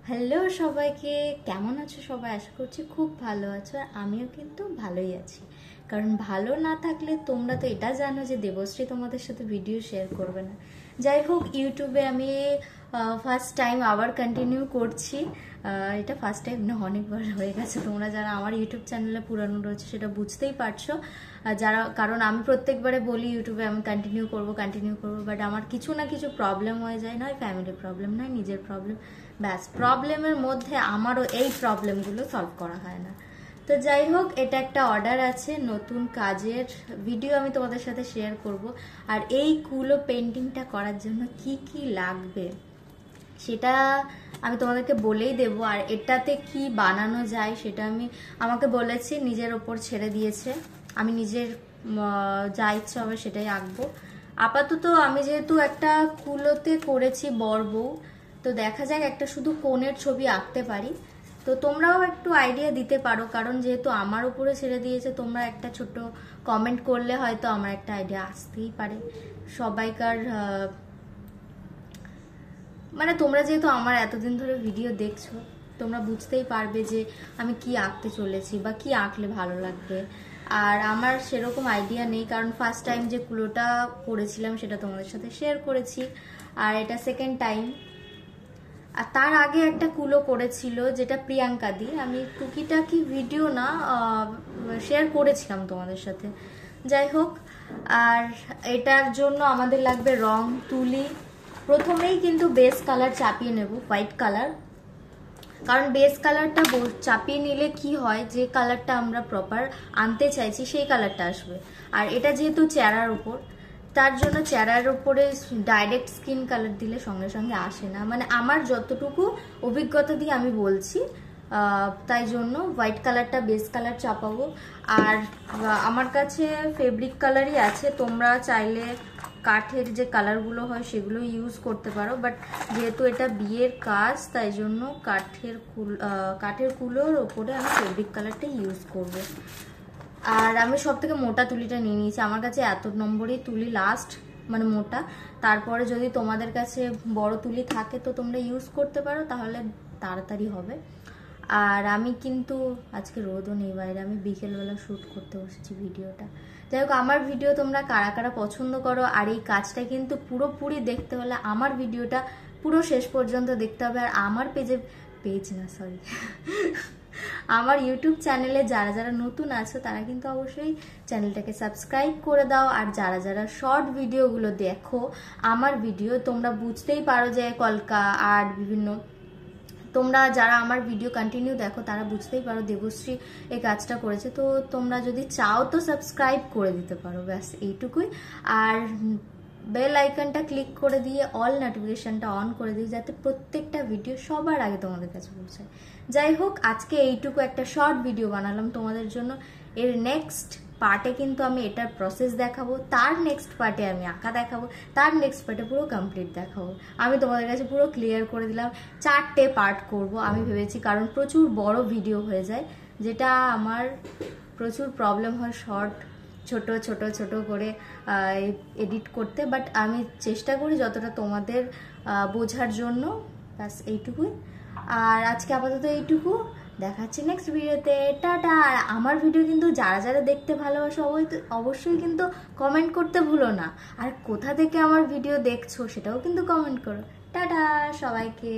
Hello সবাইকে, কেমন আছো সবাই? আশা করছি খুব ভালো আছো। আর আমিও কিন্তু ভালোই আছি, কারণ ভালো না থাকলে তোমরা তো এটা জানো যে দেবশ্রী তোমাদের সাথে ভিডিও শেয়ার করবে না। যাই হোক, ইউটিউবে আমি ফার্স্ট টাইম আবার কন্টিনিউ করছি। এটা ফার্স্ট টাইম না, অনেকবার হয়ে গেছে। তোমরা যারা আমার ইউটিউব চ্যানেলে পুরানো রয়েছে সেটা বুঝতেই পারছো। যারা, কারণ আমি প্রত্যেকবারে বলি ইউটিউবে আমি কন্টিনিউ করব, বাট আমার কিছু না কিছু প্রবলেম হয়ে যায়, নয় ফ্যামিলি প্রবলেম, নয় নিজের প্রবলেম, ব্যাস প্রবলেমের মধ্যে আমারও এই প্রবলেমগুলো সলভ করা হয় না। তো যাই হোক, এটা একটা অর্ডার আছে, নতুন কাজের ভিডিও আমি তোমাদের সাথে শেয়ার করব। আর এই কুলো পেন্টিংটা করার জন্য কি কি লাগবে সেটা আমি তোমাদেরকে বলেই দেব। আর এটাতে কি বানানো যায় সেটা আমাকে বলেছে, নিজের ওপর ছেড়ে দিয়েছে। আমি নিজের যা ইচ্ছা হবে সেটাই আঁকবো। আপাতত আমি যেহেতু একটা কুলোতে করেছি বড়, তো দেখা যাক একটা শুধু কোণের ছবি আঁকতে পারি। তো তোমরাও একটু আইডিয়া দিতে পারো, কারণ যেহেতু আমার উপরে ছেড়ে দিয়েছে, তোমরা একটা ছোট কমেন্ট করলে হয়তো আমার একটা আইডিয়া আসতেই পারে। সবাইকার মানে তোমরা যেহেতু আমার এতদিন ধরে ভিডিও দেখছো, তোমরা বুঝতেই পারবে যে আমি কি আঁকতে চলেছি বা কি আঁকলে ভালো লাগবে। আর আমার সেরকম আইডিয়া নেই, কারণ ফার্স্ট টাইম যে কুলোটা করেছিলাম সেটা তোমাদের সাথে শেয়ার করেছি, আর এটা সেকেন্ড টাইম। আর তার আগে একটা কুলো করেছিল যেটা প্রিয়াঙ্কা দি, আমি টুকিটাকি ভিডিও না শেয়ার করেছিলাম তোমাদের সাথে। যাই হোক, আর এটার জন্য আমাদের লাগবে রং, তুলি। প্রথমেই কিন্তু বেস কালার চাপিয়ে নেব, হোয়াইট কালার। কারণ বেস কালারটা চাপিয়ে নিলে কি হয়, যে কালারটা আমরা প্রপার আনতে চাইছি সেই কালারটা আসবে। আর এটা যেহেতু চেহারার উপর, তার জন্য চেহারার উপরে ডাইরেক্ট স্কিন কালার দিলে সঙ্গে সঙ্গে আসে না, মানে আমার যতটুকু অভিজ্ঞতা দিয়ে আমি বলছি। তাই জন্য হোয়াইট কালারটা বেস কালার চাপাবো। আর আমার কাছে ফেব্রিক কালারই আছে, তোমরা চাইলে কাঠের যে কালারগুলো হয় সেগুলো ইউজ করতে পারো, বাট যেহেতু এটা বিয়ের কাজ তাই জন্য কাঠের কুলোর ওপরে আমি ফেব্রিক কালারটা ইউজ করব। আর আমি সব থেকে মোটা তুলিটা নিয়ে নিয়েছি, আমার কাছে এত নম্বরই তুলি লাস্ট, মানে মোটা। তারপরে যদি তোমাদের কাছে বড় তুলি থাকে তো তোমরা ইউজ করতে পারো, তাহলে তাড়াতাড়ি হবে। আর আমি কিন্তু আজকে রোদও নেই বাইরে, আমি বিকেলবেলা শ্যুট করতে বসেছি ভিডিওটা। যাই হোক, আমার ভিডিও তোমরা কারা কারা পছন্দ করো, আর এই কাজটা কিন্তু পুরোপুরি দেখতে হলে আমার ভিডিওটা পুরো শেষ পর্যন্ত দেখতে হবে। আর আমার আমার ইউটিউব চ্যানেলে যারা যারা নতুন আছো তারা কিন্তু অবশ্যই চ্যানেলটাকে সাবস্ক্রাইব করে দাও। আর যারা যারা শর্ট ভিডিওগুলো দেখো আমার ভিডিও, তোমরা বুঝতেই পারো যে কলকা আর বিভিন্ন, তোমরা যারা আমার ভিডিও কন্টিনিউ দেখো তারা বুঝতেই পারো দেবশ্রী এই কাজটা করেছে। তো তোমরা যদি চাও তো সাবস্ক্রাইব করে দিতে পারো, ব্যাস এইটুকুই। আর বেল আইকনটা ক্লিক করে দিয়ে অল নোটিফিকেশনটা অন করে দিই, যাতে প্রত্যেকটা ভিডিও সবার আগে তোমাদের কাছে পৌঁছায়। যাই হোক, আজকে এইটুকু একটা শর্ট ভিডিও বানালাম তোমাদের জন্য। এর নেক্সট পার্টে কিন্তু আমি এটার প্রসেস দেখাবো, তার নেক্সট পার্টে আমি আঁকা দেখাবো, তার নেক্সট পার্টে পুরো কমপ্লিট দেখাবো। আমি তোমাদের কাছে পুরো ক্লিয়ার করে দিলাম 4টে পার্ট করব আমি ভেবেছি, কারণ প্রচুর বড় ভিডিও হয়ে যায়, যেটা আমার প্রচুর প্রবলেম হয় শর্ট ছোট ছোট ছোট করে এডিট করতে। বাট আমি চেষ্টা করি যতটা তোমাদের বোঝার জন্য, ব্যাস এইটুকুই। আর আজকে আপাতত এইটুকু, দেখাচ্ছি নেক্সট ভিডিওতে, টাটা। আর আমার ভিডিও কিন্তু যারা যারা দেখতে ভালোবাসো অবশ্যই কিন্তু কমেন্ট করতে ভুলো না। আর কোথা থেকে আমার ভিডিও দেখছো সেটাও কিন্তু কমেন্ট করো। টাটা সবাইকে।